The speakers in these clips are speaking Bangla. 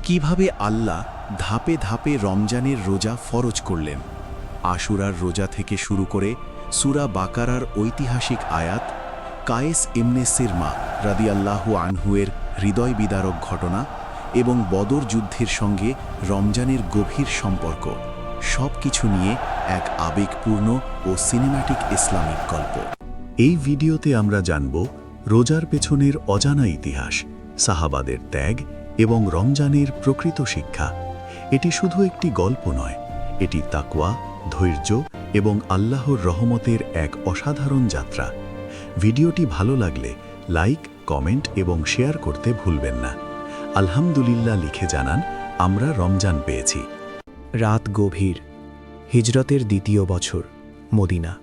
কিভাবে আল্লাহ ধাপে ধাপে রমজানের রোজা ফরজ করলেন। আশুরার রোজা থেকে শুরু করে সূরা বাকারার ঐতিহাসিক আয়াত, কায়েস ইবনে সিরমা রাদিয়াল্লাহু আনহুয়ের হৃদয় বিদারক ঘটনা এবং বদর যুদ্ধের সঙ্গে রমজানের গভীর সম্পর্ক, সব কিছু নিয়ে এক আবেগপূর্ণ ও সিনেম্যাটিক ইসলামিক গল্প। এই ভিডিওতে আমরা জানব রোজার পেছনের অজানা ইতিহাস, সাহাবাদের ত্যাগ এবং রমজানের প্রকৃত শিক্ষা। এটি শুধু একটি গল্প নয়, এটি তাকওয়া, ধৈর্য এবং আল্লাহর রহমতের এক অসাধারণ যাত্রা। ভিডিওটি ভালো লাগলে লাইক, কমেন্ট এবং শেয়ার করতে ভুলবেন না। আলহামদুলিল্লাহ লিখে জানান, আমরা রমজান পেয়েছি। রাত গভীর, হিজরতের দ্বিতীয় বছর, মদিনা।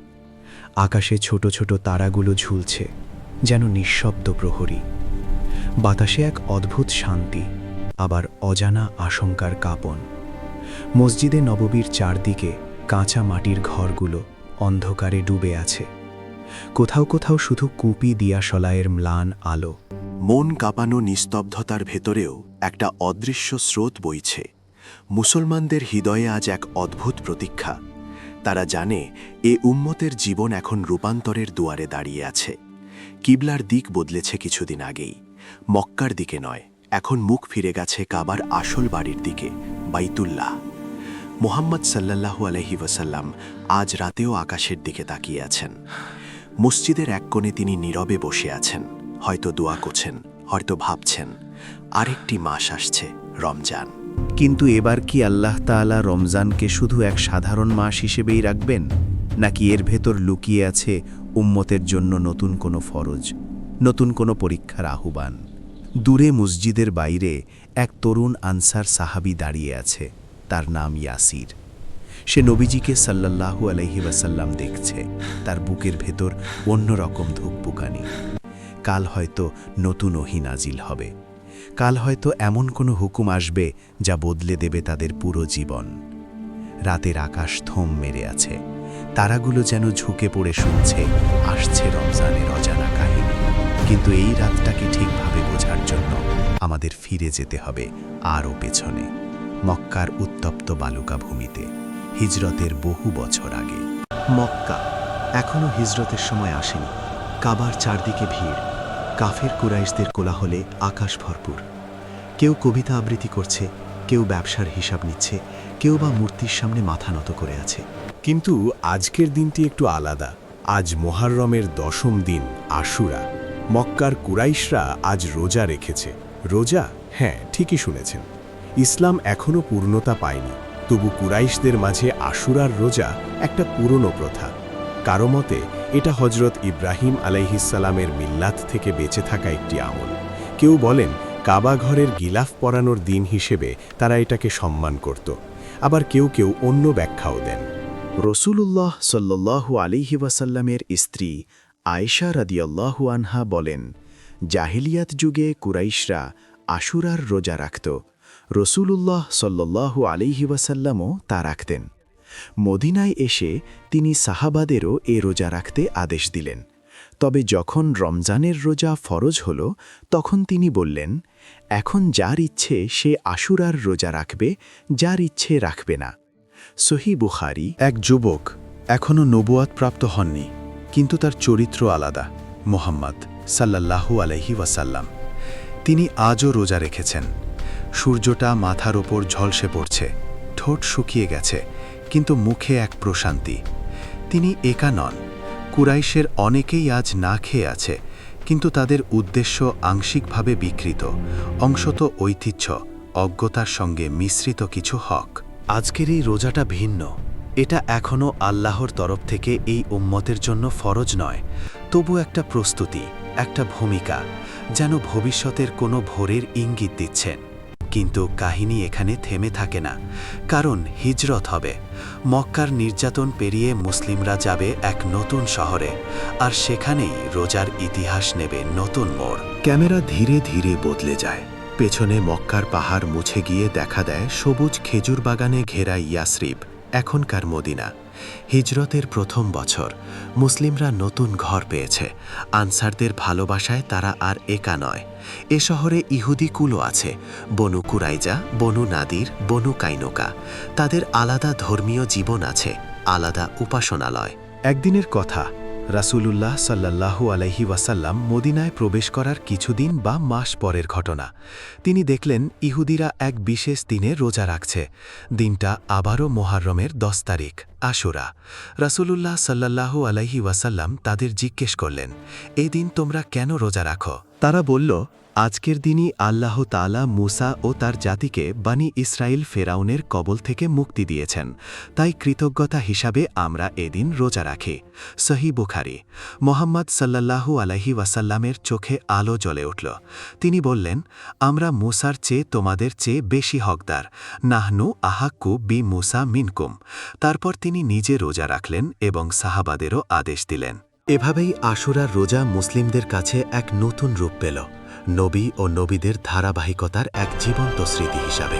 আকাশে ছোট ছোট তারাগুলো ঝুলছে, যেন নিঃশব্দ প্রহরী। বাতাসে এক অদ্ভুত শান্তি, আবার অজানা আশঙ্কার কাঁপন। মসজিদে নববীর চারদিকে কাঁচা মাটির ঘরগুলো অন্ধকারে ডুবে আছে। কোথাও কোথাও শুধু কুপি দিয়াশলাইয়ের ম্লান আলো। মন কাঁপানো নিস্তব্ধতার ভেতরেও একটা অদৃশ্য স্রোত বইছে। মুসলমানদের হৃদয়ে আজ এক অদ্ভুত প্রতীক্ষা। তারা জানে এ উম্মতের জীবন এখন রূপান্তরের দুয়ারে দাঁড়িয়ে আছে। কিবলার দিক বদলেছে কিছুদিন আগেই, মক্কার দিকে নয়, এখন মুখ ফিরে গেছে কাবার আসল বাড়ির দিকে, বাইতুল্লাহ। মুহাম্মদ সাল্লাল্লাহু আলাইহি ওয়াসাল্লাম আজ রাতেও আকাশের দিকে তাকিয়ে আছেন। মসজিদের এক কোণে তিনি নীরবে বসে আছেন, হয়তো দোয়া করছেন, হয়তো ভাবছেন আরেকটি মাস আসছে, রমজান। কিন্তু এবার কি আল্লাহ তাআলা রমজানকে শুধু এক সাধারণ মাস হিসেবেই রাখবেন, নাকি এর ভেতর লুকিয়ে আছে উম্মতের জন্য নতুন কোনো ফরজ, নতুন কোনো পরীক্ষার আহ্বান? দূরে মসজিদের বাইরে এক তরুণ আনসার সাহাবী দাঁড়িয়ে আছে, তার নাম ইয়াসির। সে নবীজিকে সাল্লাল্লাহু আলাইহি ওয়াসাল্লাম দেখছে, তার বুকের ভেতর অন্যরকম ধুকপুকানি। কাল হয়তো নতুন ওহী নাজিল হবে, কাল হয়তো এমন কোনো হুকুম আসবে যা বদলে দেবে তাদের পুরো জীবন। রাতের আকাশ থম মেরে আছে, তারাগুলো যেন ঝুঁকে পড়ে শুনছে আসছে রমজানের অজানা কাহিনী। কিন্তু এই রাতটাকে ঠিকভাবে বোঝার জন্য আমাদের ফিরে যেতে হবে আরও পেছনে, মক্কার উত্তপ্ত বালুকা ভূমিতে, হিজরতের বহু বছর আগে। মক্কা এখনও হিজরতের সময় আসেনি। কাবার চারদিকে ভিড়, কাফের কুরাইশদের কোলাহলে আকাশ ভরপুর। কেউ কবিতা আবৃত্তি করছে, কেউ ব্যবসার হিসাব নিচ্ছে, কেউ বা মূর্তির সামনে মাথা নত করে আছে। কিন্তু আজকের দিনটি একটু আলাদা। আজ মুহররমের 10ম দিন, আশুরা। মক্কার কুরাইশরা আজ রোজা রেখেছে। রোজা? হ্যাঁ, ঠিকই শুনেছেন। ইসলাম এখনও পূর্ণতা পায়নি, তবু কুরাইশদের মাঝে আশুরার রোজা একটা পুরনো প্রথা। কারো মতে এটা হজরত ইব্রাহিম আলাইহিসসালামের মিল্লাত থেকে বেঁচে থাকা একটি আমল। কেউ বলেন কাবা ঘরের গিলাফ পরানোর দিন হিসেবে তারা এটাকে সম্মান করত। আবার কেউ কেউ অন্য ব্যাখ্যাও দেন। রসূলুল্লাহ সাল্লাল্লাহু আলাইহি ওয়াসাল্লামের স্ত্রী আয়েশা রাদিয়াল্লাহু আনহা বলেন, জাহিলিয়াত যুগে কুরাইশরা আশুরার রোজা রাখত। রসূলুল্লাহ সাল্লাল্লাহু আলাইহি ওয়াসাল্লামও তা রাখতেন। মদিনায় এসে তিনি সাহাবাদেরও এ রোজা রাখতে আদেশ দিলেন। তবে যখন রমজানের রোজা ফরজ হল, তখন তিনি বললেন, এখন যার ইচ্ছে সে আশুরার রোজা রাখবে, যার ইচ্ছে রাখবে না। সহিহ বুখারী। এক যুবক এখনও নবুয়াত প্রাপ্ত হননি, কিন্তু তার চরিত্র আলাদা। মুহাম্মদ সাল্লাল্লাহু আলাইহি ওয়াসাল্লাম, তিনি আজও রোজা রেখেছেন। সূর্যটা মাথার ওপর ঝলসে পড়ছে, ঠোঁট শুকিয়ে গেছে, কিন্তু মুখে এক প্রশান্তি। তিনি একা নন, কুরাইশের অনেকেই আজ না খেয়ে আছে, কিন্তু তাদের উদ্দেশ্য আংশিকভাবে বিকৃত, অংশত ঐতিহ্য, অজ্ঞতার সঙ্গে মিশ্রিত কিছু হক। আজকের এই রোজাটা ভিন্ন। এটা এখনও আল্লাহর তরফ থেকে এই উম্মতের জন্য ফরজ নয়, তবু একটা প্রস্তুতি, একটা ভূমিকা, যেন ভবিষ্যতের কোনো ভোরের ইঙ্গিত দিচ্ছেন। কিন্তু কাহিনী এখানে থেমে থাকে না, কারণ হিজরত হবে। মক্কার নির্যাতন পেরিয়ে মুসলিমরা যাবে এক নতুন শহরে, আর সেখানেই রোজার ইতিহাস নেবে নতুন মোড়। ক্যামেরা ধীরে ধীরে বদলে যায়। পেছনে মক্কার পাহাড় মুছে গিয়ে দেখা দেয় সবুজ খেজুর বাগানে ঘেরা ইয়াসরিব, এখনকার মদিনা। হিজরতের প্রথম বছর মুসলিমরা নতুন ঘর পেয়েছে। আনসারদের ভালোবাসায় তারা আর একা নয়। এ শহরে ইহুদি কুলও আছে, বনু কুরাইজা, বনু নাদির, বনু কাইনুকা। তাদের আলাদা ধর্মীয় জীবন আছে, আলাদা উপাসনালয়। একদিনের কথা, রাসূলুল্লাহ সাল্লাল্লাহু আলাইহি ওয়াসাল্লাম মদিনায় প্রবেশ করার কিছুদিন বা মাস পরের ঘটনা। তিনি দেখলেন ইহুদিরা এক বিশেষ দিনে রোজা রাখছে। দিনটা আবারও মুহররমের 10 তারিখ, আশুরা। রাসূলুল্লাহ সাল্লাল্লাহু আলাইহি ওয়াসাল্লাম তাদের জিজ্ঞেস করলেন, এই দিন তোমরা কেন রোজা রাখো? তারা বলল, আজকের দিনই আল্লাহ তাআলা মুসা ও তার জাতিকে বানি ইসরাইল ফেরাউনের কবল থেকে মুক্তি দিয়েছেন, তাই কৃতজ্ঞতা হিসাবে আমরা এদিন রোজা রাখি। সহিহ বুখারী। মোহাম্মদ সাল্লাল্লাহু আলাইহি ওয়াসাল্লামের চোখে আলো জ্বলে উঠল। তিনি বললেন, আমরা মুসার চেয়ে তোমাদের চেয়ে বেশি হকদার, নাহনু আহাক্কু বি মুসা মিনকুম। তারপর তিনি নিজে রোজা রাখলেন এবং সাহাবাদেরও আদেশ দিলেন। এভাবেই আশুরার রোজা মুসলিমদের কাছে এক নতুন রূপ পেল, নবী ও নবীদের ধারাবাহিকতার এক জীবন্ত স্মৃতি হিসাবে।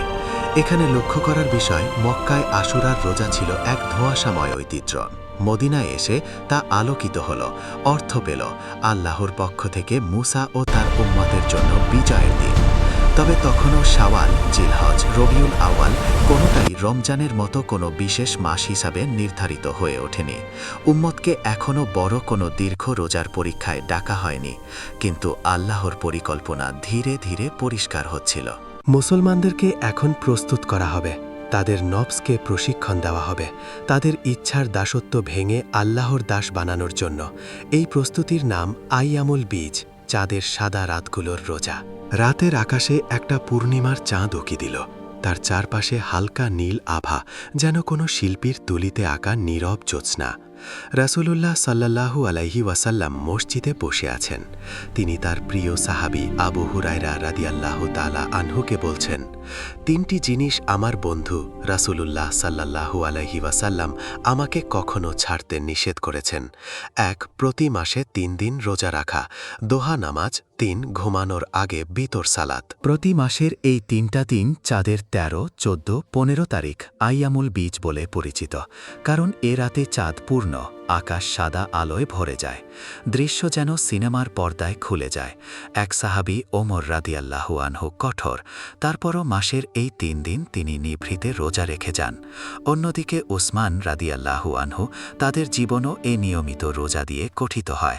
এখানে লক্ষ্য করার বিষয়, মক্কায় আশুরার রোজা ছিল এক ধোঁয়াশাময় ঐতিহ্য। মদিনায় এসে তা আলোকিত হল, অর্থ পেল, আল্লাহর পক্ষ থেকে মুসা ও তার উম্মতের জন্য বিজয়ের দিন। তবে তখনও শাওয়াল, জিলহজ, রবিউল আওয়াল কোনোটাই রমজানের মতো কোনো বিশেষ মাস হিসাবে নির্ধারিত হয়ে ওঠেনি। উম্মতকে এখনও বড় কোনো দীর্ঘ রোজার পরীক্ষায় ডাকা হয়নি, কিন্তু আল্লাহর পরিকল্পনা ধীরে ধীরে পরিষ্কার হচ্ছিল। মুসলমানদেরকে এখন প্রস্তুত করা হবে, তাদের নফসকে প্রশিক্ষণ দেওয়া হবে, তাদের ইচ্ছার দাসত্ব ভেঙে আল্লাহর দাস বানানোর জন্য। এই প্রস্তুতির নাম আইয়ামুল বীজ, চাঁদের সাদা রাতগুলোর রোজা। রাতের আকাশে একটা পূর্ণিমার চাঁদ উকি দিল, তার চারপাশে হালকা নীল আভা, যেন কোনো শিল্পীর তুলিতে আঁকা নীরব জ্যোৎস্না। রাসূলুল্লাহ সাল্লাল্লাহু আলাইহি ওয়াসাল্লাম মসজিদে বসে আছেন। তিনি তার প্রিয় সাহাবী আবু হুরায়রা রাদিয়াল্লাহু তাআলা আনহুকে বলছেন, তিনটি জিনিস আমার বন্ধু রাসূলুল্লাহ সাল্লাল্লাহু আলাইহি ওয়াসাল্লাম আমাকে কখনো ছাড়তে নিষেধ করেছেন। 1. প্রতি মাসে 3 দিন রোজা রাখা, দোহা নামাজ, 3. ঘুমানোর আগে বিতর সালাত। প্রতি মাসের এই 3টা দিন চাঁদের 13, 14, 15 তারিখ আইয়ামুল বীজ বলে পরিচিত, কারণ এ রাতে চাঁদ পূর্ণ, আকাশ সাদা আলোয় ভরে যায়, দৃশ্য যেন সিনেমার পর্দায় খুলে যায়। এক সাহাবী ওমর রাদিয়াল্লাহু আনহু কঠোর, তারপরও মাসের এই 3 দিন তিনি নিভৃতে রোজা রেখে যান। অন্যদিকে উসমান রাদিয়াল্লাহু আনহু, তাদের জীবনও এ নিয়মিত রোজা দিয়ে গঠিত হয়।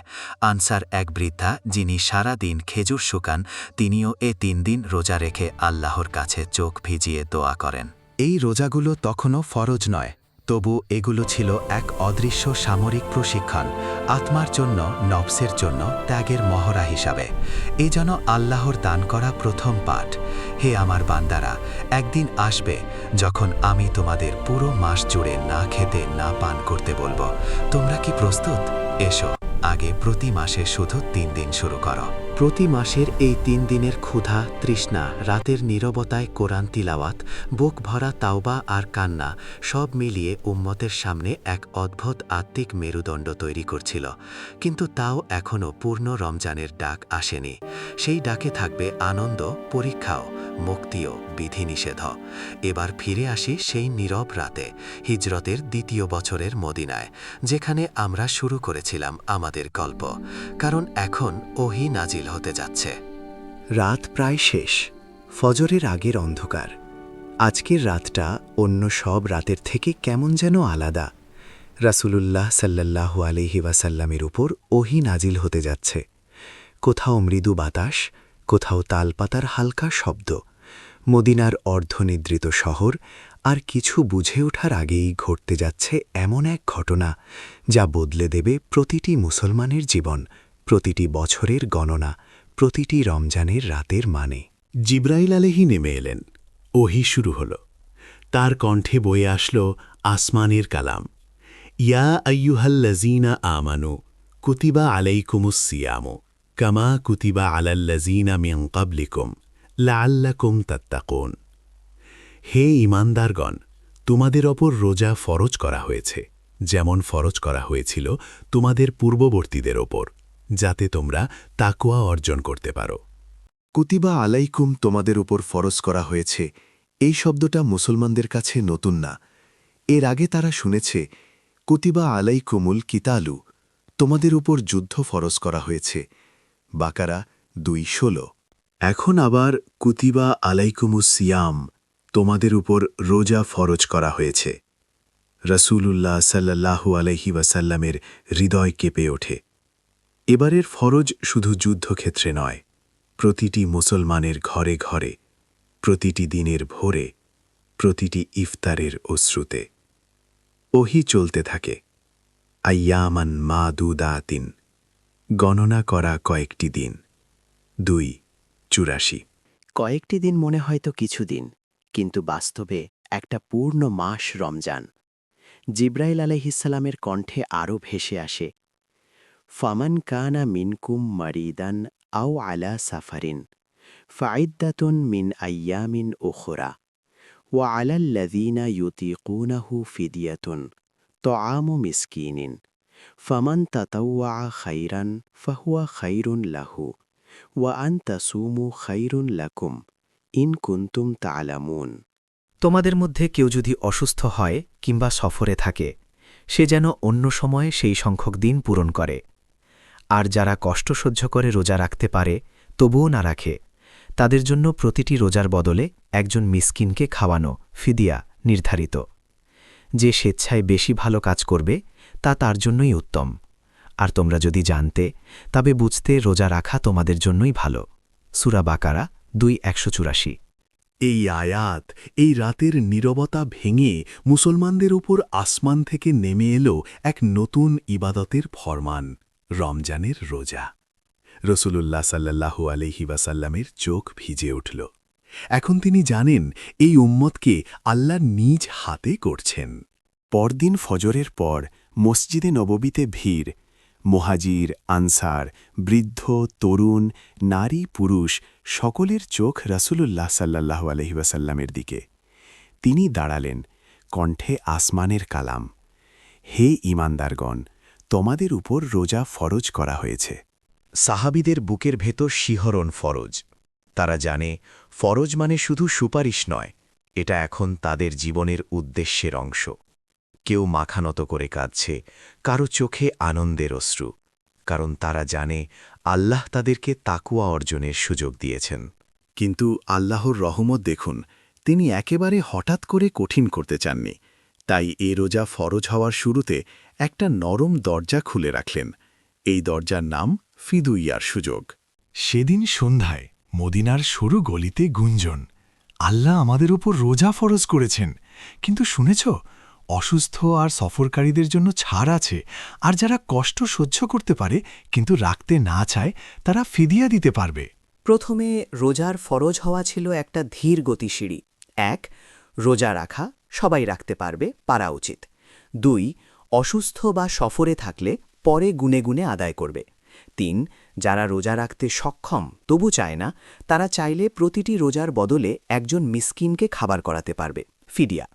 আনসার এক বৃদ্ধা, যিনি সারা দিন খেজুর শুকান, তিনিও এ 3 দিন রোজা রেখে আল্লাহর কাছে চোখ ভিজিয়ে দোয়া করেন। এই রোজাগুলো তখনও ফরজ নয়, তবু এগুলো ছিল এক অদৃশ্য সামরিক প্রশিক্ষণ, আত্মার জন্য, নফসের জন্য ত্যাগের মহড়া হিসাবে। এ যেন আল্লাহর দান করা প্রথম পাঠ। হে আমার বান্দারা, একদিন আসবে যখন আমি তোমাদের পুরো মাস জুড়ে না খেতে না পান করতে বলবো। তোমরা কি প্রস্তুত? এসো, আগে প্রতি মাসে শুধু 3 দিন শুরু করো। প্রতি মাসের এই 3 দিনের ক্ষুধা, তৃষ্ণা, রাতের নীরবতায় কোরআন তিলাওয়াত, বুক ভরা তাওবা আর কান্না, সব মিলিয়ে উম্মতের সামনে এক অদ্ভুত আত্মিক মেরুদণ্ড তৈরি করছিল। কিন্তু তাও এখনও পূর্ণ রমজানের ডাক আসেনি। সেই ডাকে থাকবে আনন্দ, পরীক্ষাও, মুক্তিও, বিধিনিষেধ। এবার ফিরে আসি সেই নীরব রাতে, হিজরতের 2য় বছরের মদিনায়, যেখানে আমরা শুরু করেছিলাম আমাদের গল্প, কারণ এখন ওহী নাজিল হতে যাচ্ছে। রাত প্রায় শেষ, ফজরের আগের অন্ধকার। আজকের রাতটা অন্য সব রাতের থেকে কেমন যেন আলাদা। রাসূলুল্লাহ সাল্লাল্লাহু আলাইহি ওয়াসাল্লামের উপর ওহী নাজিল হতে যাচ্ছে। কোথাও মৃদু বাতাস, কোথাও তালপাতার হালকা শব্দ। মদিনার অর্ধনিদ্রিত শহর, আর কিছু বুঝে ওঠার আগেই ঘটতে যাচ্ছে এমন এক ঘটনা যা বদলে দেবে প্রতিটি মুসলমানের জীবন, প্রতিটি বছরের গণনা, প্রতিটি রমজানের রাতের মানে। জিব্রাইল আলাইহি নেমে এলেন, ওহী শুরু হল। তার কণ্ঠে বয়ে আসল আসমানের কালাম। ইয়া আইয়ুহাল্লাযীনা আমানু কুতিবা আলাইকুমুস সিয়ামু কামা কুতিবা আলাল্লাযীনা মিন ক্বাবলিকুম লাআল্লাকুম তাত্তাকুন। হে ঈমানদারগণ, তোমাদের ওপর রোজা ফরজ করা হয়েছে, যেমন ফরজ করা হয়েছিল তোমাদের পূর্ববর্তীদের ওপর, যাতে তোমরা তাকওয়া অর্জন করতে পারো। কুতিবা আলাইকুম তোমাদের উপর ফরজ করা হয়েছে, এই শব্দটা মুসলমানদের কাছে নতুন না। এর আগে তারা শুনেছে কুতিবা আলাইকুমুল কিতালু, তোমাদের উপর যুদ্ধ ফরজ করা হয়েছে। বাকারা 2:16। এখন আবার কুতিবা আলাইকুমুস সিয়াম, তোমাদের উপর রোজা ফরজ করা হয়েছে। রসূলুল্লাহ সাল্লাল্লাহু আলাইহি ওয়াসাল্লামের হৃদয় কেঁপে ওঠে। এবারের ফরজ শুধু যুদ্ধক্ষেত্রে নয়, প্রতিটি মুসলমানের ঘরে ঘরে, প্রতিটি দিনের ভোরে, প্রতিটি ইফতারের অশ্রুতে। ওহি চলতে থাকে। আইয়ামান মাদুদাতিন, গণনা করা কয়েকটি দিন। 2:84। কয়েকটি দিন মনে হয়তো কিছুদিন, কিন্তু বাস্তবে একটা পূর্ণ মাস রমজান। জিব্রাইল আলাইহিসসালামের কণ্ঠে আরও ভেসে আসে, ফামান কানা মিনকুম মারিদান আও আলা সাফারিন ফাইদ্দাতুন মিন আইয়ামিন উখরা ওয়া আলাল্লাযীনা ইউতীকুনাহু ফিদিয়াতুন তআমু মিসকিনিন ফামান তাতাওয়া খাইরান ফাহুয়া খাইরুন লাহু ওয়া আন তাসুমু খাইরুন লাকুম ইন কুনতুম তা'লামুন। তোমাদের মধ্যে কেউ যদি অসুস্থ হয় কিংবা সফরে থাকে, সে যেন অন্য সময়ে সেই সংখ্যক দিন পূরণ করে। আর যারা কষ্ট সহ্য করে রোজা রাখতে পারে তবুও না রাখে, তাদের জন্য প্রতিটি রোজার বদলে একজন মিসকিনকে খাওয়ানো ফিদিয়া নির্ধারিত। যে স্বেচ্ছায় বেশি ভালো কাজ করবে তা তার জন্যই উত্তম। আর তোমরা যদি জানতে, তবে বুঝতে রোজা রাখা তোমাদের জন্যই ভালো। সূরা বাকারা 2:184। এই আয়াত, এই রাতের নীরবতা ভেঙে মুসলমানদের উপর আসমান থেকে নেমে এলো এক নতুন ইবাদতের ফরমান, রমজানের রোজা। রসূলুল্লাহ সাল্লাল্লাহু আলাইহি ওয়াসাল্লামের চোখ ভিজে উঠল। এখন তিনি জানেন এই উম্মতকে আল্লাহ নিজ হাতে করছেন। পরদিন ফজরের পর মসজিদে নববীতে ভিড়। মুহাজির, আনসার, বৃদ্ধ, তরুণ, নারী, পুরুষ সকলের চোখ রাসূলুল্লাহ সাল্লাল্লাহু আলাইহি ওয়াসাল্লামের দিকে। তিনি দাঁড়ালেন, কণ্ঠে আসমানের কালাম, হে ঈমানদারগণ, তোমাদের উপর রোজা ফরজ করা হয়েছে। সাহাবীদের বুকের ভেতর শিহরণ ফরজ। তারা জানে ফরজ মানে শুধু সুপারিশ নয়, এটা এখন তাদের জীবনের উদ্দেশ্যের অংশ। কেউ মাখানত করে কাঁদছে, কারো চোখে আনন্দের অশ্রু, কারণ তারা জানে আল্লাহ তাদেরকে তাকওয়া অর্জনের সুযোগ দিয়েছেন। কিন্তু আল্লাহর রহমত দেখুন, তিনি একেবারে হঠাৎ করে কঠিন করতে চাননি। তাই এ রোজা ফরজ হওয়ার শুরুতে একটা নরম দরজা খুলে রাখলেন। এই দরজার নাম ফিদুইয়ার সুযোগ। সেদিন সন্ধ্যায় মদিনার সরু গলিতে গুঞ্জন, আল্লাহ আমাদের উপর রোজা ফরজ করেছেন, কিন্তু শুনেছ, অসুস্থ আর সফরকারীদের জন্য ছাড় আছে, আর যারা কষ্ট সহ্য করতে পারে কিন্তু রাখতে না চায়, তারা ফিদিয়া দিতে পারবে। প্রথমে রোজার ফরজ হওয়া ছিল একটা ধীর গতিসিঁড়ি। 1. রোজা রাখা সবাই রাখতে পারবে, পারা উচিত। 2. অসুস্থ বা সফরে থাকলে পরে গুনে গুনে আদায় করবে। 3. যারা রোজা রাখতে সক্ষম তবু চায় না, তারা চাইলে প্রতিটি রোজার বদলে একজন মিসকিনকে খাবার করাতে পারবে, ফিদিয়া।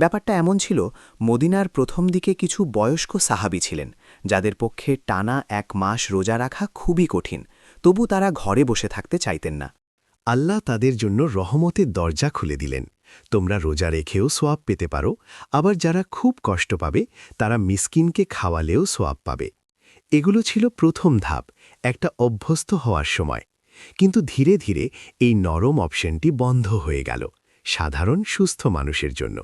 ব্যাপারটা এমন ছিল, মদিনার প্রথম দিকে কিছু বয়স্ক সাহাবী ছিলেন, যাদের পক্ষে টানা 1 মাস রোজা রাখা খুবই কঠিন, তবু তারা ঘরে বসে থাকতে চাইতেন না। আল্লাহ তাদের জন্য রহমতের দরজা খুলে দিলেন। তোমরা রোজা রেখেও সোয়াব পেতে পারো, আবার যারা খুব কষ্ট পাবে তারা মিসকিনকে খাওয়ালেও সোয়াব পাবে। এগুলো ছিল প্রথম ধাপ, একটা অভ্যস্ত হওয়ার সময়। কিন্তু ধীরে ধীরে এই নরম অপশনটি বন্ধ হয়ে গেল সাধারণ সুস্থ মানুষের জন্য।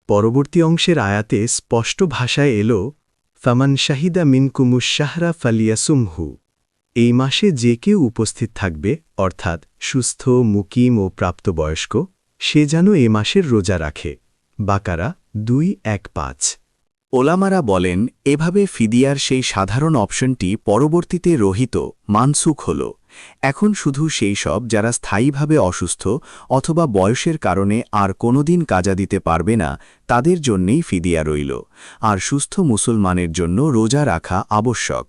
পরবর্তী অংশের আয়াতে স্পষ্ট ভাষায় এলো, ফামান শাহিদা মিনকুমুশ শাহরা ফালিয়াসুমহু। এই মাসে যে কেউ উপস্থিত থাকবে, অর্থাৎ সুস্থ, মুকিম ও প্রাপ্তবয়স্ক, সে যেন এ মাসের রোজা রাখে। বাকারা 2:1-5। ওলামারা বলেন, এভাবে ফিদিয়ার সেই সাধারণ অপশনটি পরবর্তীতে রহিত, মানসুখ হল। এখন শুধু সেই সব যারা স্থায়ীভাবে অসুস্থ অথবা বয়সের কারণে আর কোনোদিন কাজা দিতে পারবে না, তাদের জন্যেই ফিদিয়া রইল। আর সুস্থ মুসলমানের জন্য রোজা রাখা আবশ্যক।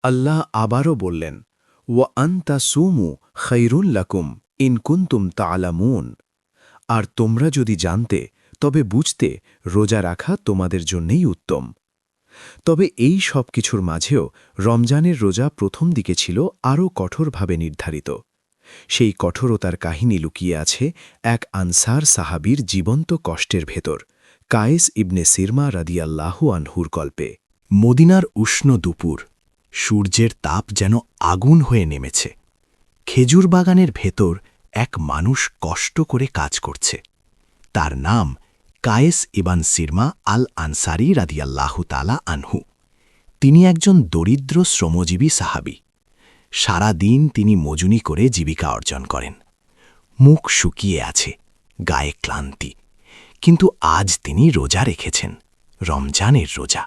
আল্লাহ আবারও বললেন, ওয়া আনতা সুমু খৈরুল লাকুম ইন কুনতুম তা'লামুন। আর তোমরা যদি জানতে, তবে বুঝতে রোজা রাখা তোমাদের জন্যেই উত্তম। তবে এই সব কিছুর মাঝেও রমজানের রোজা প্রথম দিকে ছিল আরও কঠোরভাবে নির্ধারিত। সেই কঠোরতার কাহিনী লুকিয়ে আছে এক আনসার সাহাবীর জীবন্ত কষ্টের ভেতর, কায়েস ইবনে সিরমা রাদিয়াল্লাহু আনহুর গল্পে। মদিনার উষ্ণ দুপুর, সূর্যের তাপ যেন আগুন হয়ে নেমেছে। খেজুর বাগানের ভেতর এক মানুষ কষ্ট করে কাজ করছে। তার নাম কায়েস ইবান সিরমা আল আনসারি রাদিয়াল্লাহু তাআলা আনহু। তিনি একজন দরিদ্র শ্রমজীবী সাহাবী। সারা দিন তিনি মজুনি করে জীবিকা অর্জন করেন। মুখ শুকিয়ে আছে, গায়ে ক্লান্তি, কিন্তু আজ তিনি রোজা রেখেছেন, রমজানের রোজা।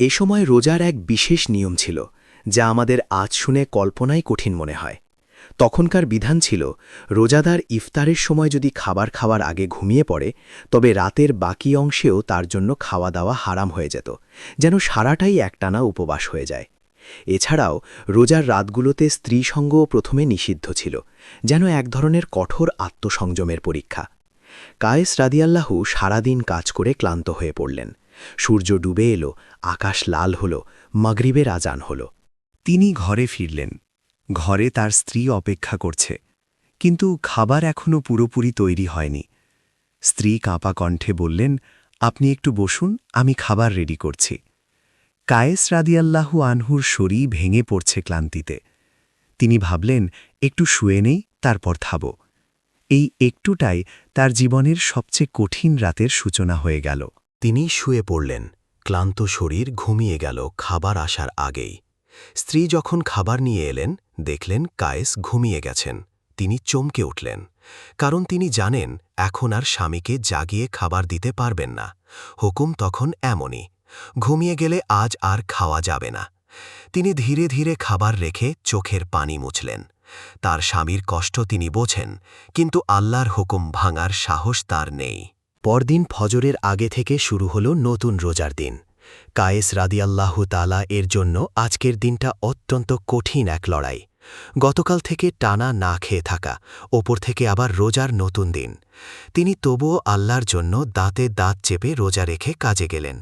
এ সময় রোজার এক বিশেষ নিয়ম ছিল, যা আমাদের আজ শুনে কল্পনাই কঠিন মনে হয়। তখনকার বিধান ছিল, রোজাদার ইফতারের সময় যদি খাবার খাওয়ার আগে ঘুমিয়ে পড়ে, তবে রাতের বাকি অংশেও তার জন্য খাওয়া দাওয়া হারাম হয়ে যেত, যেন সারাটাই একটানা উপবাস হয়ে যায়। এছাড়াও রোজার রাতগুলোতে স্ত্রী সঙ্গও প্রথমে নিষিদ্ধ ছিল, যেন এক ধরনের কঠোর আত্মসংযমের পরীক্ষা। কায়েস রাদিয়াল্লাহু সারাদিন কাজ করে ক্লান্ত হয়ে পড়লেন। সূর্য ডুবে এলো, আকাশ লাল হল, মাগরিবের আজান হল। তিনি ঘরে ফিরলেন। ঘরে তার স্ত্রী অপেক্ষা করছে, কিন্তু খাবার এখনও পুরোপুরি তৈরি হয়নি। স্ত্রী কাঁপা কণ্ঠে বললেন, আপনি একটু বসুন, আমি খাবার রেডি করছি। কায়েস রাদিয়াল্লাহু আনহুর শরীর ভেঙে পড়ছে ক্লান্তিতে। তিনি ভাবলেন, একটু শুয়ে নেই, তারপর থাব। এই একটুটাই তার জীবনের সবচেয়ে কঠিন রাতের সূচনা হয়ে গেল। তিনি শুয়ে পড়লেন, ক্লান্ত শরীর ঘুমিয়ে গেল খাবার আসার আগেই। স্ত্রী যখন খাবার নিয়ে এলেন, দেখলেন কায়েস ঘুমিয়ে গেছেন। তিনি চমকে উঠলেন, কারণ তিনি জানেন এখন আর স্বামীকে জাগিয়ে খাবার দিতে পারবেন না। হুকুম তখন এমনই, ঘুমিয়ে গেলে আজ আর খাওয়া যাবে না। তিনি ধীরে ধীরে খাবার রেখে চোখের পানি মুছলেন। তার স্বামীর কষ্ট তিনি বোঝেন, কিন্তু আল্লাহর হুকুম ভাঙার সাহস তার নেই। পরদিন ফজরের আগে থেকে শুরু হল নতুন রোজার দিন। কায়েস রাদিয়াল্লাহু তাআলা এর জন্য আজকের দিনটা অত্যন্ত কঠিন এক লড়াই। গতকাল থেকে টানা না খেয়ে থাকা, ওপর থেকে আবার রোজার নতুন দিন। তিনি তবুও আল্লাহর জন্য দাঁতে দাঁত চেপে রোজা রেখে কাজে গেলেন।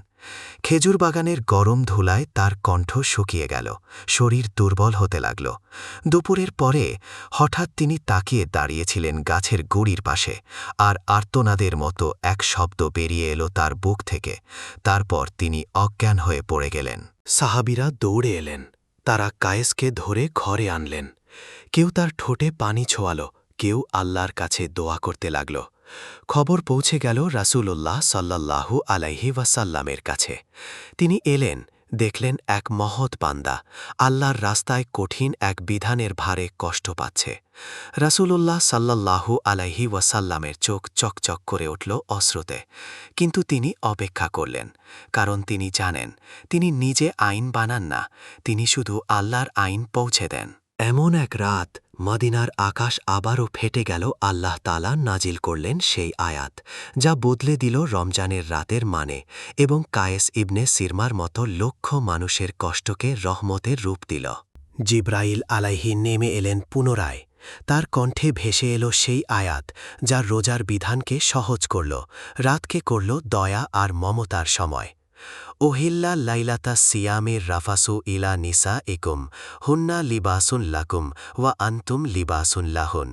খেজুর বাগানের গরম ধুলায় তার কণ্ঠ শুকিয়ে গেল, শরীর দুর্বল হতে লাগল। দুপুরের পরে হঠাৎ তিনি তাকিয়ে দাঁড়িয়েছিলেন গাছের গুড়ির পাশে, আর আর্তনাদের মতো এক শব্দ বেরিয়ে এলো তার বুক থেকে। তারপর তিনি অজ্ঞান হয়ে পড়ে গেলেন। সাহাবীরা দৌড়ে এলেন, তারা কায়েসকে ধরে ঘরে আনলেন। কেউ তার ঠোঁটে পানি ছোঁয়াল, কেউ আল্লাহর কাছে দোয়া করতে লাগল। খবর পৌঁছে গেল রাসূলুল্লাহ সাল্লাল্লাহু আলাইহি ওয়াসাল্লামের কাছে। তিনি এলেন, দেখলেন এক মহৎ বান্দা আল্লাহর রাস্তায় কঠিন এক বিধানের ভারে কষ্ট পাচ্ছে। রাসূলুল্লাহ সাল্লাল্লাহু আলাইহি ওয়াসাল্লামের চোখ চকচক করে উঠল অশ্রুতে, কিন্তু তিনি অপেক্ষা করলেন, কারণ তিনি জানেন তিনি নিজে আইন বানান না, তিনি শুধু আল্লাহর আইন পৌঁছে দেন। এমন এক রাত মদিনার আকাশ আবারও ফেটে গেল। আল্লাহ তাআলা নাজিল করলেন সেই আয়াত, যা বদলে দিল রমজানের রাতের মানে এবং কায়েস ইবনে সিরমার মতো লক্ষ মানুষের কষ্টকে রহমতের রূপ দিল। জিব্রাইল আলাইহি নেমে এলেন পুনরায়। তার কণ্ঠে ভেসে এলো সেই আয়াত, যা রোজার বিধানকে সহজ করল, রাতকে করল দয়া আর মমতার সময়। ওহিল্লা লাইলাতা সিয়ামের রাফাসু ইলা নিসা ইকুম হুন্না লিবাসুন লাকুম ওয়া আন্তুম লিবাসুন লাহুন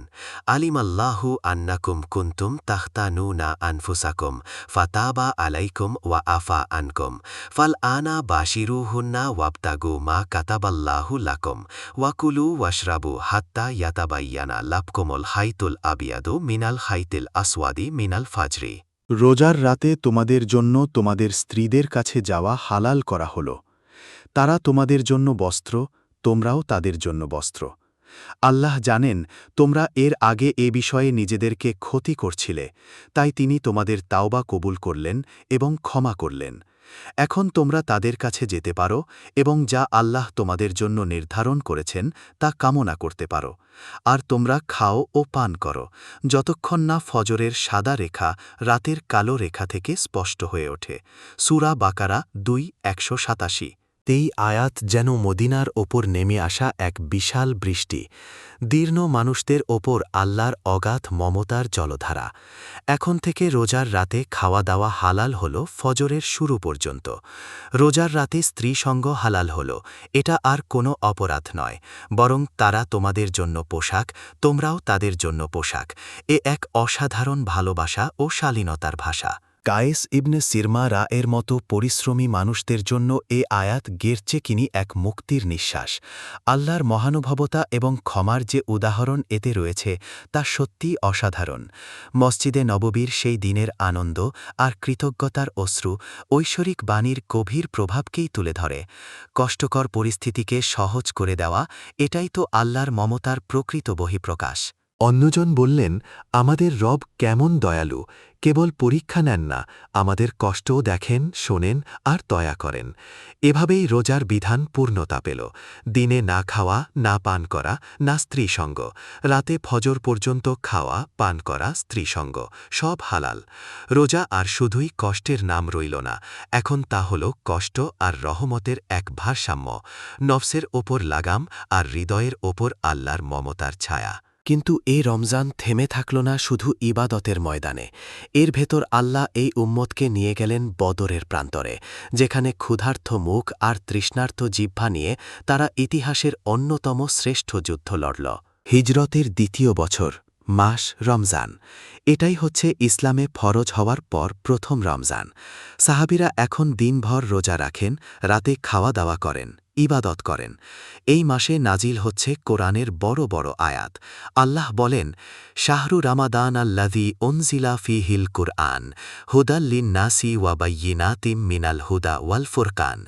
আলিমাল্লাহু আন্নাকুম কুন্তুম তাখতানুনা আনফুসাকুম ফাতাবা আলাইকুম ওয়া আফা আনকুম ফাল আনা বাশিরু হুন্না ওয়াবতাগু মা কাতাবাল্লাহু লাকুম ওয়াকুলু ওয়াশরাবু হাত্তা ইয়াতাবাইয়ানা লাকুমুল হাইতুল আবিয়াদু মিনাল হাইতিল আসওয়াদি মিনাল ফাজরি। রোজার রাতে তোমাদের জন্য তোমাদের স্ত্রীদের কাছে যাওয়া হালাল করা হল। তারা তোমাদের জন্য বস্ত্র, তোমরাও তাদের জন্য বস্ত্র। আল্লাহ জানেন তোমরা এর আগে এ বিষয়ে নিজেদেরকে ক্ষতি করছিলে, তাই তিনি তোমাদের তাওবা কবুল করলেন এবং ক্ষমা করলেন। এখন তোমরা তাদের কাছে যেতে পারো এবং যা আল্লাহ তোমাদের জন্য নির্ধারণ করেছেন তা কামনা করতে পারো, আর তোমরা খাও ও পান করো, যতক্ষণ না ফজরের সাদা রেখা রাতের কালো রেখা থেকে স্পষ্ট হয়ে ওঠে। সূরা বাকারা 2:187। এই আয়াত যেন মদিনার ওপর নেমে আসা এক বিশাল বৃষ্টি, দীর্ণ মানুষদের ওপর আল্লাহর অগাধ মমতার জলধারা। এখন থেকে রোজার রাতে খাওয়া দাওয়া হালাল হল ফজরের শুরু পর্যন্ত। রোজার রাতে স্ত্রী সঙ্গ হালাল হল, এটা আর কোনো অপরাধ নয়, বরং তারা তোমাদের জন্য পোশাক, তোমরাও তাদের জন্য পোশাক। এ এক অসাধারণ ভালোবাসা ও শালীনতার ভাষা। কায়েস ইবনে সিরমা রা এর মতো পরিশ্রমী মানুষদের জন্য এ আয়াত গেরচে কিনি এক মুক্তির নিঃশ্বাস। আল্লাহর মহানুভবতা এবং ক্ষমার যে উদাহরণ এতে রয়েছে তা সত্যিই অসাধারণ। মসজিদে নববীর সেই দিনের আনন্দ আর কৃতজ্ঞতার অশ্রু ঐশ্বরিক বাণীর গভীর প্রভাবকেই তুলে ধরে। কষ্টকর পরিস্থিতিকে সহজ করে দেওয়া, এটাই তো আল্লাহর মমতার প্রকৃত বহিঃপ্রকাশ। অন্যজন বললেন, আমাদের রব কেমন দয়ালু, কেবল পরীক্ষা নেন না, আমাদের কষ্টও দেখেন, শোনেন আর দয়া করেন। এভাবেই রোজার বিধান পূর্ণতা পেল। দিনে না খাওয়া, না পান করা, না স্ত্রীসঙ্গ, রাতে ফজর পর্যন্ত খাওয়া, পান করা, স্ত্রীসঙ্গ, সব হালাল। রোজা আর শুধুই কষ্টের নাম রইল না, এখন তা হল কষ্ট আর রহমতের এক ভারসাম্য, নফসের ওপর লাগাম আর হৃদয়ের ওপর আল্লাহর মমতার ছায়া। কিন্তু এই রমজান থেমে থাকল না শুধু ইবাদতের ময়দানে। এর ভেতর আল্লাহ এই উম্মতকে নিয়ে গেলেন বদরের প্রান্তরে, যেখানে ক্ষুধার্ত মুখ আর তৃষ্ণার্ত জিহ্বা নিয়ে তারা ইতিহাসের অন্যতম শ্রেষ্ঠ যুদ্ধ লড়ল। হিজরতের দ্বিতীয় বছর, মাস রমজান। এটাই হচ্ছে ইসলামে ফরজ হওয়ার পর প্রথম রমজান। সাহাবীরা এখন দিনভর রোজা রাখেন, রাতে খাওয়া দাওয়া করেন, ইবাদত করেন। এই মাসে নাজিল হচ্ছে কোরআনের বড় বড় আয়াত। আল্লাহ বলেন, শাহরু রামাদান আল্লাযী উনজিলা ফীহিল কুরআন হুদাল লিন-নাসি ওয়া বাইয়িনাতিম মিনাল হুদা ওয়াল ফুরকান।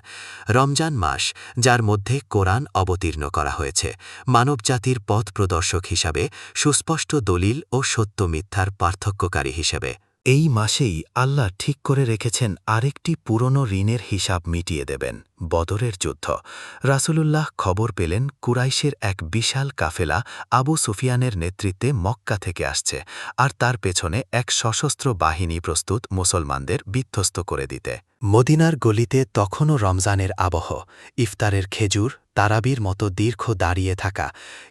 রমজান মাস, যার মধ্যে কোরআন অবতীর্ণ করা হয়েছে, মানবজাতির পথ প্রদর্শক হিসাবে, সুস্পষ্ট দলিল ও সত্য মিথ্যার পার্থক্যকারী হিসেবে। এই মাসেই আল্লাহ ঠিক করে রেখেছেন আরেকটি পুরনো ঋণের হিসাব মিটিয়ে দেবেন, বদরের যুদ্ধ। রাসূলুল্লাহ খবর পেলেন কুরাইশের এক বিশাল কাফেলা আবু সুফিয়ানের নেতৃত্বে মক্কা থেকে আসছে, আর তার পেছনে এক সশস্ত্র বাহিনী প্রস্তুত মুসলমানদের বিধ্বস্ত করে দিতে। মদিনার গলিতে তখনও রমজানের আবহ, ইফতারের খেজুর, তারাবির মতো দীর্ঘ দাঁড়িয়ে থাকা।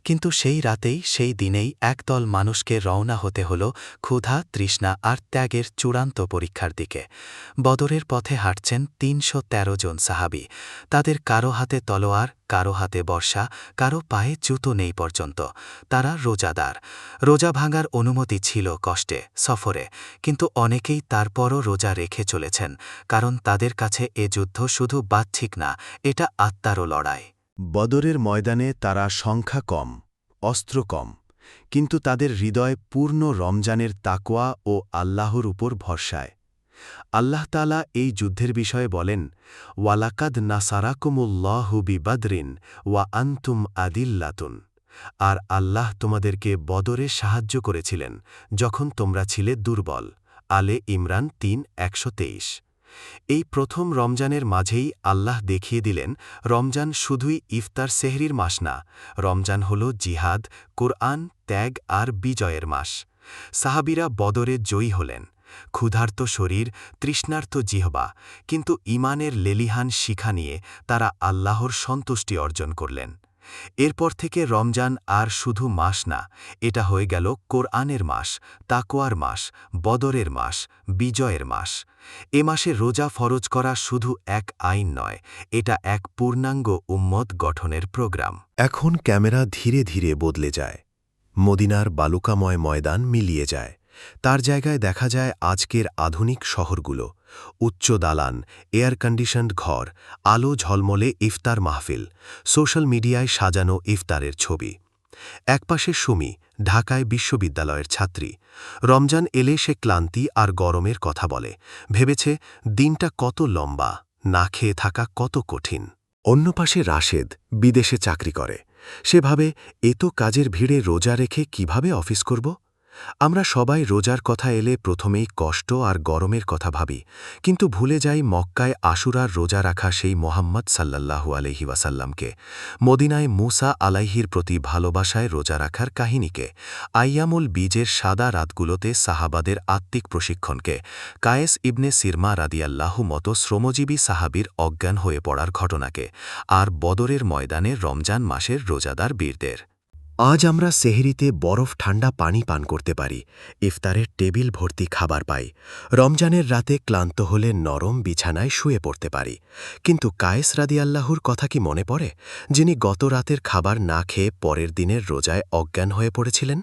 কিন্তু সেই রাতেই, সেই দিনেই একদল মানুষকে রওনা হতে হল ক্ষুধা, তৃষ্ণা আর ত্যাগের চূড়ান্ত পরীক্ষার দিকে। বদরের পথে হাঁটছেন ৩১৩ জন সাহাবী। তাদের কারো হাতে তলোয়ার, কারো হাতে বর্শা, কারো পায়ে জুতো নেই পর্যন্ত। তারা রোজাদার। রোজা ভাঙার অনুমতি ছিল কষ্টে, সফরে, কিন্তু অনেকেই তারপরও রোজা রেখে চলেছেন, কারণ তাদের কাছে এ যুদ্ধ শুধু বাহ্যিক না, এটা আত্মারও লড়াই। বদরের ময়দানে তারা সংখ্যা কম, অস্ত্র কম, কিন্তু তাদের হৃদয় পূর্ণ রমজানের তাকওয়া ও আল্লাহর উপর ভরসায়। আল্লাহ তাআলা এই যুদ্ধের বিষয়ে বলেন, ওয়ালাকাদ নাসারাকুমুল্লাহু বিবাদরিন ওয়া আনতুম আদিল্লাতুন। আর আল্লাহ তোমাদেরকে বদরে সাহায্য করেছিলেন যখন তোমরা ছিলে দুর্বল। আলে ইমরান ৩:১২৩। এই প্রথম রমজানের মাঝেই আল্লাহ দেখিয়ে দিলেন, রমজান শুধুই ইফতার সেহরির মাস না, রমজান হল জিহাদ, কোরআন, ত্যাগ আর বিজয়ের মাস। সাহাবীরা বদরে জয়ী হলেন। ক্ষুধার্ত শরীর, তৃষ্ণার্ত জিহবা, কিন্তু ঈমানের লেলিহান শিখা নিয়ে তারা আল্লাহর সন্তুষ্টি অর্জন করলেন। এরপর থেকে রমজান আর শুধু মাস না, এটা হয়ে গেল কোরআনের মাস, তাকওয়ার মাস, বদরের মাস, বিজয়ের মাস। এ মাসে রোজা ফরজ করা শুধু এক আইন নয়, এটা এক পূর্ণাঙ্গ উম্মত গঠনের প্রোগ্রাম। এখন ক্যামেরা ধীরে ধীরে বদলে যায়। মদিনার বালুকাময় ময়দান মিলিয়ে যায়। তার জায়গায় দেখা যায় আজকের আধুনিক শহরগুলো, উচ্চ দালান, এয়ার কন্ডিশনড ঘর, আলো ঝলমলে ইফতার মাহফিল, সোশ্যাল মিডিয়ায় সাজানো ইফতারের ছবি। একপাশে সুমি, ঢাকায় বিশ্ববিদ্যালয়ের ছাত্রী। রমজান এলে সে ক্লান্তি আর গরমের কথা বলে, ভেবেছে দিনটা কত লম্বা, না খেয়ে থাকা কত কঠিন। অন্য পাশে রাশেদ, বিদেশে চাকরি করে। সে ভাবে, এত কাজের ভিড়ে রোজা রেখে কিভাবে অফিস করব? আমরা সবাই রোজার কথা এলে প্রথমেই কষ্ট আর গরমের কথা ভাবি, কিন্তু ভুলে যাই মক্কায় আশুরার রোজা রাখা সেই মোহাম্মদ সাল্লাল্লাহু আলাইহি ওয়াসাল্লামকে, মদিনায় মুসা আলাইহির প্রতি ভালোবাসায় রোজা রাখার কাহিনীকে, আইয়ামুল বীজের সাদা রাতগুলোতে সাহাবাদের আত্মিক প্রশিক্ষণকে, কায়েস ইবনে সিরমা রাদিয়াল্লাহু মতো শ্রমজীবী সাহাবীর অজ্ঞান হয়ে পড়ার ঘটনাকে, আর বদরের ময়দানে রমজান মাসের রোজাদার বীরদের। আজ আমরা সেহরিতে বরফ ঠান্ডা পানি পান করতে পারি, ইফতারের টেবিল ভর্তি খাবার পাই, রমজানের রাতে ক্লান্ত হলে নরম বিছানায় শুয়ে পড়তে পারি। কিন্তু কায়েস রাদিয়াল্লাহুর কথা কি মনে পড়ে, যিনি গত রাতের খাবার না খেয়ে পরের দিনের রোজায় অজ্ঞান হয়ে পড়েছিলেন?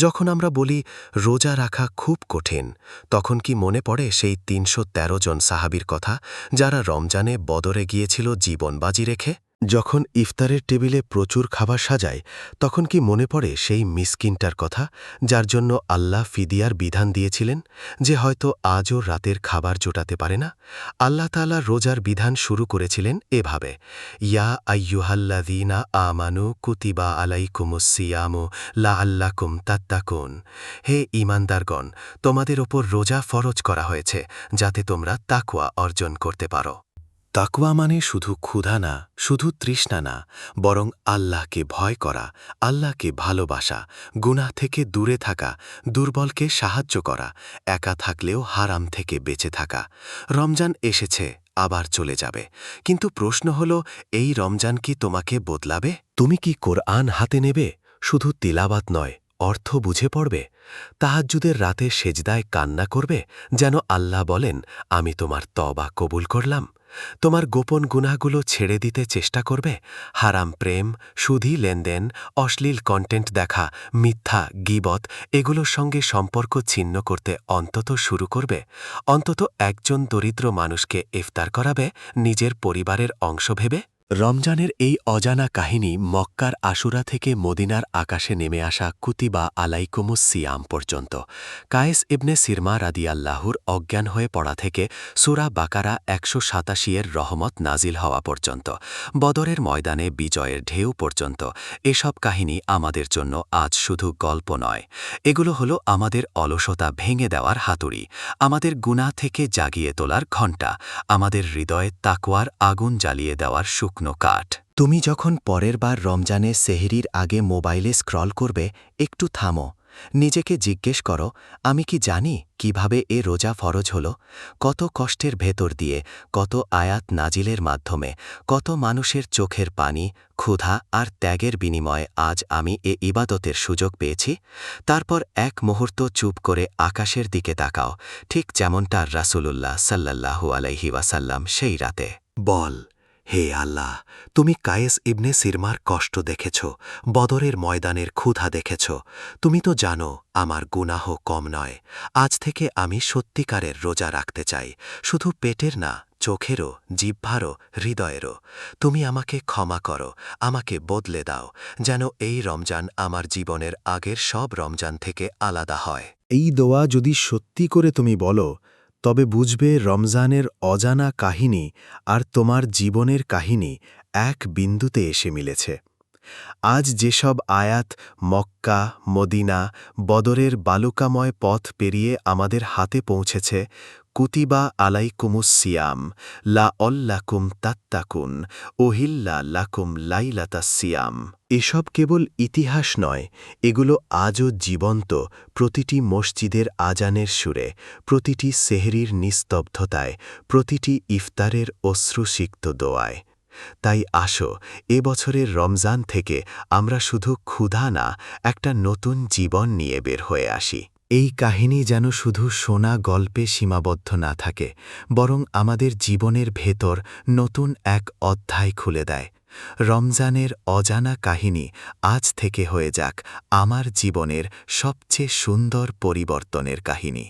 যখন আমরা বলি রোজা রাখা খুব কঠিন, তখন কি মনে পড়ে সেই ৩১৩ জন সাহাবীর কথা যারা রমজানে বদরে গিয়েছিল জীবন বাজি রেখে? যখন ইফতারের টেবিলে প্রচুর খাবার সাজায়, তখন কি মনে পড়ে সেই মিসকিনটার কথা যার জন্য আল্লাহ ফিদিয়ার বিধান দিয়েছিলেন, যে হয়তো আজও রাতের খাবার জোটাতে পারে না? আল্লাহ তাআলা রোজার বিধান শুরু করেছিলেন এভাবে, ইয়া আইয়ুহাল্লাযীনা আমানু কুতিবা আলাইকুমুস সিয়ামু লাআল্লাকুম তাত্তাকুন। হে ঈমানদারগণ, তোমাদের ওপর রোজা ফরজ করা হয়েছে যাতে তোমরা তাকওয়া অর্জন করতে পারো। তাকওয়া মানে শুধু ক্ষুধা না, শুধু তৃষ্ণা না, বরং আল্লাহকে ভয় করা, আল্লাহকে ভালোবাসা, গুনাহ থেকে দূরে থাকা, দুর্বলকে সাহায্য করা, একা থাকলেও হারাম থেকে বেঁচে থাকা। রমজান এসেছে, আবার চলে যাবে, কিন্তু প্রশ্ন হল, এই রমজান কি তোমাকে বদলাবে? তুমি কি কোরআন হাতে নেবে? শুধু তিলাওয়াত নয়, অর্থ বুঝে পড়বে? তাহাজ্জুদের রাতে সেজদায় কান্না করবে, যেন আল্লাহ বলেন, আমি তোমার তওবা কবুল করলাম? তোমার গোপন গুনাহগুলো ছেড়ে দিতে চেষ্টা করবে? হারাম প্রেম, সুদী লেনদেন, অশ্লীল কন্টেন্ট দেখা, মিথ্যা, গীবত এগুলোর সঙ্গে সম্পর্ক ছিন্ন করতে অন্তত শুরু করবে? অন্তত একজন দরিদ্র মানুষকে ইফতার করাবে নিজের পরিবারের অংশ ভেবে? রমজানের এই অজানা কাহিনী মক্কার আশুরা থেকে মদিনার আকাশে নেমে আসা কুতিবা আলাইকুমুস সিয়াম পর্যন্ত। কায়েস ইবনে সিরমা রাদিয়াল্লাহুর অজ্ঞান হয়ে পড়া থেকে সূরা বাকারা ১৮৭ রহমত নাজিল হওয়া পর্যন্ত, বদরের ময়দানে বিজয়ের ঢেউ পর্যন্ত, এসব কাহিনী আমাদের জন্য আজ শুধু গল্প নয়। এগুলো হলো আমাদের অলসতা ভেঙে দেওয়ার হাতুড়ি, আমাদের গুনাহ থেকে জাগিয়ে তোলার ঘণ্টা, আমাদের হৃদয়ে তাকওয়ার আগুন জ্বালিয়ে দেওয়ার শুকনো কাঠ। তুমি যখন পরের বার রমজানে সেহরির আগে মোবাইলে স্ক্রল করবে, একটু থামো, নিজেকে জিজ্ঞেস করো, আমি কি জানি কিভাবে এ রোজা ফরজ হল? কত কষ্টের ভেতর দিয়ে, কত আয়াত নাজিলের মাধ্যমে, কত মানুষের চোখের পানি, ক্ষুধা আর ত্যাগের বিনিময়ে আজ আমি এ ইবাদতের সুযোগ পেয়েছি? তারপর এক মুহূর্ত চুপ করে আকাশের দিকে তাকাও, ঠিক যেমনটা রাসূলুল্লাহ সাল্লাল্লাহু আলাইহি ওয়াসাল্লাম সেই রাতে বল, হে আল্লাহ, তুমি কায়েস ইবনে সিরমার কষ্ট দেখেছ, বদরের ময়দানের ক্ষুধা দেখেছ, তুমি তো জানো আমার গুনাহ কম নয়। আজ থেকে আমি সত্যিকারের রোজা রাখতে চাই, শুধু পেটের না, চোখেরও, জিহ্বারও, হৃদয়েরও। তুমি আমাকে ক্ষমা করো, আমাকে বদলে দাও, যেন এই রমজান আমার জীবনের আগের সব রমজান থেকে আলাদা হয়। এই দোয়া যদি সত্যি করে তুমি বলো, তবে বুঝবে রমজানের অজানা কাহিনী আর তোমার জীবনের কাহিনী এক বিন্দুতে এসে মিলেছে। আজ যেসব আয়াত মক্কা, মদিনা, বদরের বালুকাময় পথ পেরিয়ে আমাদের হাতে পৌঁছেছে, কুতিবা আলাইকুমুস সিয়াম লাআল্লাকুম তাত্তাকুন, ওহিল্লা লাকুম লাইলাতাস সিয়াম, এসব কেবল ইতিহাস নয়, এগুলো আজও জীবন্ত, প্রতিটি মসজিদের আজানের সুরে, প্রতিটি সেহরির নিস্তব্ধতায়, প্রতিটি ইফতারের অশ্রুসিক্ত দোয়ায়। তাই আসো, এ বছরের রমজান থেকে আমরা শুধু ক্ষুধা না, একটা নতুন জীবন নিয়ে বের হয়ে আসি। এই কাহিনী যেন শুধু শোনা গল্পে সীমাবদ্ধ না থাকে, বরং আমাদের জীবনের ভেতর নতুন এক অধ্যায় খুলে দেয়। রমজানের অজানা কাহিনী আজ থেকে হয়ে যাক আমার জীবনের সবচেয়ে সুন্দর পরিবর্তনের কাহিনী।